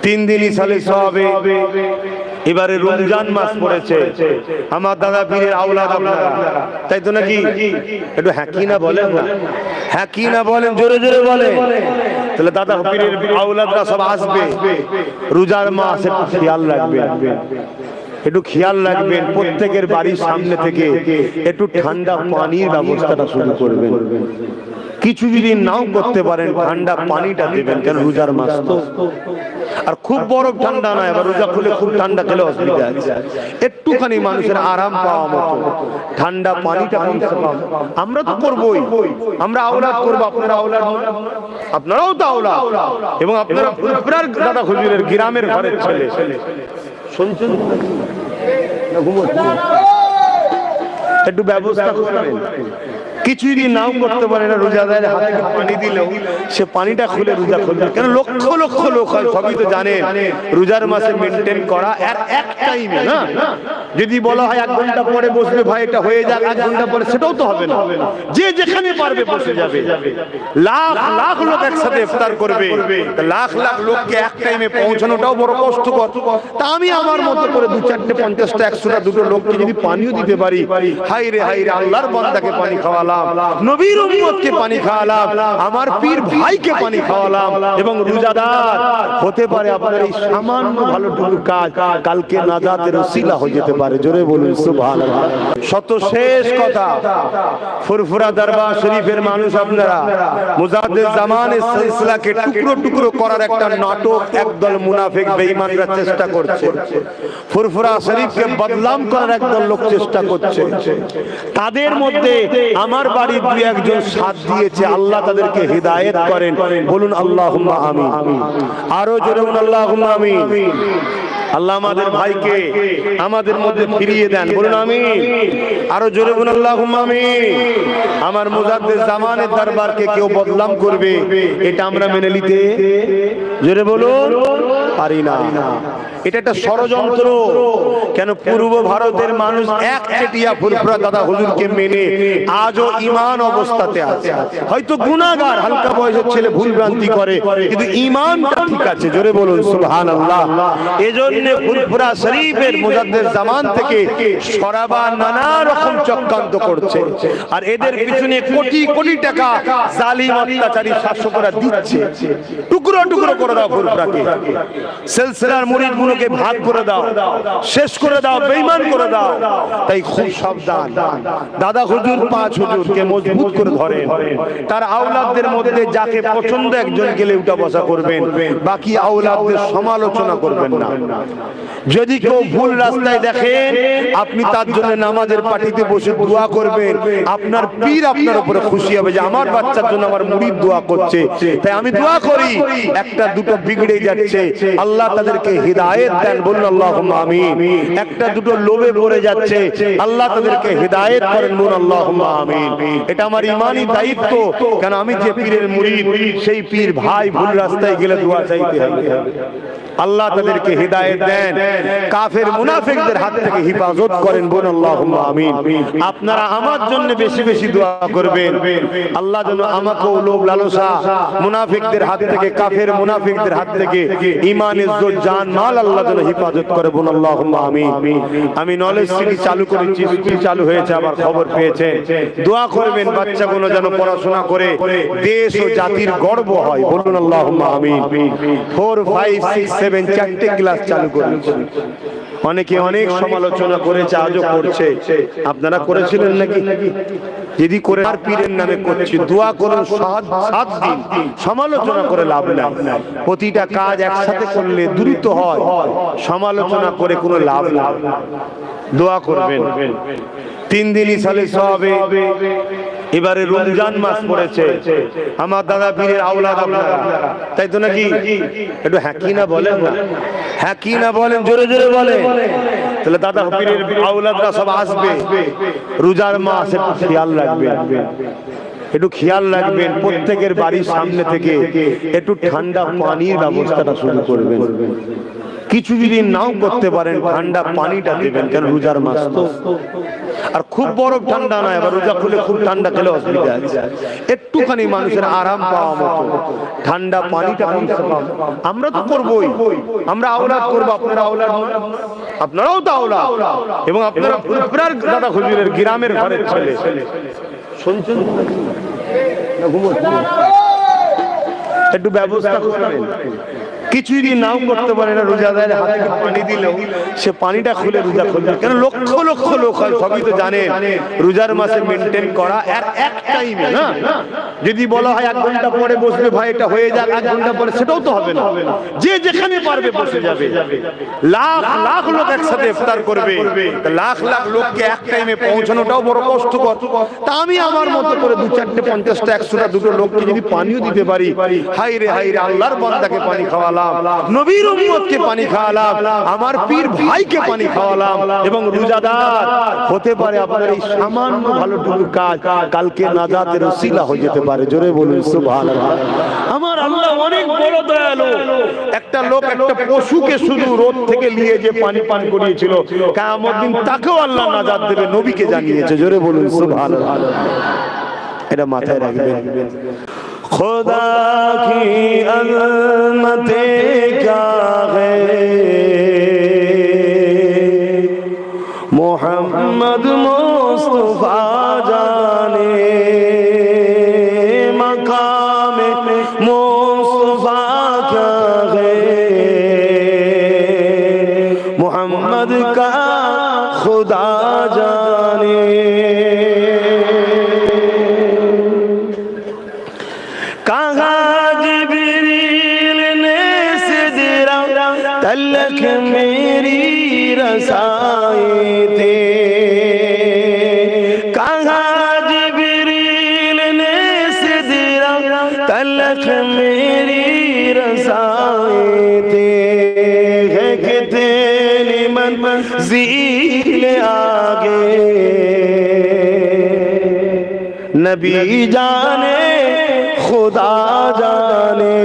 তিন দিন ইসালে সবে। এবারে রমজান মাস পড়েছে, আমার দাদা পীরের আওলাদ আপনারা, তাই তো নাকি? একটু হ্যাঁ কি না বলেন না, হ্যাঁ কি না বলেন, জোরে জোরে বলেন। তাহলে দাদা পীরের আওলাদরা সব আসবে, রোজার মাস একটু খেয়াল রাখবেন, একটু খেয়াল রাখবেন। প্রত্যেকের বাড়ির সামনে থেকে একটু ঠান্ডা পানির ব্যবস্থাটা শুরু করবেন। কিছু যদি নাও করতে পারেন ঠান্ডা পানিটা দেবেন, কেন রোজার মাস তো। আর খুব বরফ ঠান্ডা নয়, আবার রোজা খুলে খুব ঠান্ডা খেলে অসুবিধা আছে। একটুখানি মানুষের আরাম পাওয়া মতো ঠান্ডা পানিটা আমরা তো করবোই, আমরা আওলাদ করবো, আপনারা আওলাদ, আপনারাও তো আওলাদ, এবং আপনারা ফুরফুরার দাদা হুজুরের গ্রামের ঘরের ছেলে। শুনছেন না? ঘুমোচ্ছেন? একটু ব্যবস্থা করবেন। কিছু যদি নাও করতে পারে না, রোজাদারের হাতে পানি দিলেও সে পানিটা খুলে রোজা খুলবে, কেন লক্ষ লক্ষ লোক হয়, সবই তো জানেন। রোজার মাসে মেনটেন করা এক টাইমে না, যদি বলা হয় 1 ঘন্টা পরে বসবে, ভাই এটা হয়ে যাক 1 ঘন্টা পরে, সেটাও তো হবে না। যে যেখানে পারবে বসে যাবে। লাখ লাখ লোক একসাথে ইফতার করবে, লাখ লাখ লোককে এক টাইমে পৌঁছানোটাও বড় কষ্টকর। তা আমি আমার মতো করে 2, 4, 50টা 100টা 2টো লোককে যদি পানিও দিতে পারি, হাই রে আল্লাহর বান্দাকে পানি খাওয়ালাম, নবীর উম্মতকে পানি খাওয়ালাম, আমার পীর ভাইকে পানি খাওয়ালাম, এবং রোজাদার হতে পারে আপনার এই সামান্য ভালোটুকু কাজ কালকে নাজাতের ওসিলা হয়ে যেতে পারে। জোরে বলুন সুবহানাল্লাহ। শত শেষ কথা, ফুরফুরা দরবার শরীফের মানুষ আপনারা, মুজাদ্দিদ জামানের সিলসিলাকে টুকরো টুকরো করার একটা নাটক একদল মুনাফিক বেঈমানরা চেষ্টা করছে। ফুরফুরা শরীফকে বদনাম করার একদল লোক চেষ্টা করছে। তাদের মধ্যে আমার বাড়ির 2-1 জন সাথ দিয়েছে, আল্লাহ তাদেরকে হিদায়াত করেন। বলুন আল্লাহুম্মা আমিন। আরো জোরে বলুন আল্লাহুম্মা আমিন। আল্লাহ আমাদের ভাইকে আমাদের মধ্যে ফিরিয়ে দেন, বলুন আমিন। আরো জোরে বলুন আল্লাহুম্মা আমিন। আমার মুজাদ্দিদ জামানের দরবারকে কেউ বদনাম করবে, এটা আমরা মেনে নিতে, জোরে বলুন, পারি না। এটা একটা ষড়যন্ত্র। কেন পূর্ব ভারতের মানুষ একচেটিয়া ফুরফুরা দাদা হুজুরকে মেনে আজও ঈমান অবস্থাতে আছে। হয়তো গুনাহগার, হালকা বয়সের ছেলে ভুল ভ্রান্তি করে, কিন্তু ঈমানটা ঠিক আছে। জোরে বলুন সুবহানাল্লাহ। এজন্য ফুরফুরা শরীফের মুজাদ্দিদ জামান থেকে সরাবা নানা রকম চক্রান্ত করছে, আর এদের পিছনে কোটি কোটি টাকা জালিম অত্যাচারী শাসকরা দিচ্ছে। টুকরো টুকরো করে দাও ফুরফুরাকে, সিলসিলার মুরিদগুলোকে ভাগ করে দাও, শেষ করে দাও, বেঈমান করে দাও। তাই খুব সাবধান। দাদা হুজুর 5 হুজুরকে মজবুত করে ধরেন, তার আওলাদদের মধ্যে যাকে পছন্দ একজন গেলে উঠা বসা করবেন, বাকি আওলাদদের সমালোচনা করবেন না। যদি কেউ ভুল রাস্তায় দেখেন, আপনি তার জন্য নামাজের পাটিতে বসে দোয়া করবেন। আপনার পীর আপনার উপরে খুশি হবে যে আমার বাচ্চার জন্য আমার মুরিদ দোয়া করছে। তাই আমি দোয়া করি, একটা দুটো বিগড়ে যাচ্ছে, আল্লাহ তাদেরকে হিদায়াত দেন, বলুন আল্লাহুম্মা আমিন। একটা দুটো লোভে পড়ে যাচ্ছে, আল্লাহ তাদেরকে হিদায়াত করেন, বলুন আল্লাহুম্মা আমিন। এটা আমার ঈমানি দায়িত্ব, কারণ আমি যে পীরের মুরিদ, সেই পীর ভাই ভুল রাস্তায় গেলে দোয়া চাইতে হবে। আল্লাহ তাদেরকে হিদায়াত দেন, কাফের মুনাফিকদের হাত থেকে হিফাজত করেন, বলুন আল্লাহুম্মা আমিন। আপনারা আমার জন্য বেশি বেশি দোয়া করবেন, আল্লাহ যেন আমাকে লোভ লালসা মুনাফিকদের হাত থেকে, কাফের মুনাফিকদের হাত থেকে ঈমান ইজ্জত জান মাল আল্লাহ যেন হিফাজত করে, বলুন আল্লাহুম্মা আমিন। আমি নলেজ সিটি চালু করেছি, স্কুল চালু হয়েছে, আবার খবর পেয়েছেন, দোয়া করবেন বাচ্চাগুলো যেন পড়াশোনা করে দেশ ও জাতির গর্ব হয়, বলুন আল্লাহুম্মা আমিন। 4, 5, 6, 7 4টে ক্লাস চালু করেছি। অনেকে অনেক সমালোচনা করেছে, আজও করছে। আপনারা করেছিলেন নাকি? যদি করে আর পীরের নামে করছি, দোয়া করুন 7 দিন, সমালোচনা করে লাভ নাই। প্রতিটা কাজ একসাথে করলে দ্রুত হয়, সমালোচনা করে কোনো লাভ নাই। দোয়া করবেন। 3 দিন ইসালে সবে। এবারে রমজান মাস পড়েছে, আমার দাদা পীরের আওলাদ আপনারা, তাই তো নাকি? একটু হ্যাঁ কি না বলেন না, হ্যাঁ কি না বলেন, জোরে জোরে বলেন। তাহলে দাদা পীরের আওলাদরা সব আসবে, রোজার মাস একটু খেয়াল রাখবেন, একটু খেয়াল রাখবেন। প্রত্যেকের বাড়ির সামনে থেকে একটু ঠান্ডা পানির ব্যবস্থাটা শুরু করবেন। কিছু যদি নাও করতে পারেন ঠান্ডা পানিটা দেবেন, কেন রোজার মাস তো। আর খুব বরফ ঠান্ডা নয়, আবার রোজা খুলে খুব ঠান্ডা খেলে অসুবিধা আছে। একটুখানি মানুষের আরাম পাওয়া মতো ঠান্ডা পানিটা আমরা তো করবোই, আমরা আওলাদ করবো। আপনারা আওলাদ, আপনারাও তো আওলাদ, এবং আপনারা ফুরফুরার দাদা হুজুরের গ্রামের ঘরের ছেলে। শুনছেন না? একটু ব্যবস্থা করবেন। কিছু যদি নাও করতে পারে না, রোজাদারের হাতে পানি দিলেও সে পানিটা খুলে রোজা খুলবে। কেন লক্ষ লক্ষ লোক হয়, সবই তো জানে রোজার মাসে মেনটেন করা এক টাইমে না। যদি বলা হয় 1 ঘন্টা পরে বসবে, ভাই এটা হয়ে যাক 1 ঘন্টা পরে, সেটাও তো হবে না। যে যেখানে পারবে বসে যাবে। লাখ লাখ লোক একসাথে ইফতার করবে, লাখ লাখ লোককে এক টাইমে পৌঁছানোটাও বড় কষ্টকর। তা আমি আমার মতো করে 2, 4টে, 50টা, 100টা, 2টো লোককে যদি পানিও দিতে পারি, হাই রে আল্লাহর বান্দাকে পানি খাওয়ালাম, নবীর উম্মতকে পানি খাওয়ালাম, আমার পীর ভাইকে পানি খাওয়ালাম, এবং রোজাদার হতে পারে আপনার এই সামান্য ভালোটুকু কাজ কালকে নাজাতের ওসিলা হয়ে যেতে পারে। জোরে বলুন সুবহানাল্লাহ। আমার আল্লাহ অনেক বড় দয়ালু। একটা লোক একটা পশুকে শুধু রোদ থেকে নিয়ে যে পানি পান করিয়েছিল, কিয়ামত দিন তাকেও আল্লাহ নাজাত দেবে, নবীকে জানিয়েছে। জোরে বলুন সুবহানাল্লাহ। এটা মাথায় রাখবেন। खुदा की अज़मतें क्या है, मोहम्मद मुस्तफा जाने, मकाम मुस्तफा क्या है, मोहम्मद का खुदा जाने। तलक मेरी रसाई थे, कहाँ जिब्रील ने सिदरा तलक मेरी रसाई थे, है कितनी मंज़िल आगे नबी जाने खुदा जाने।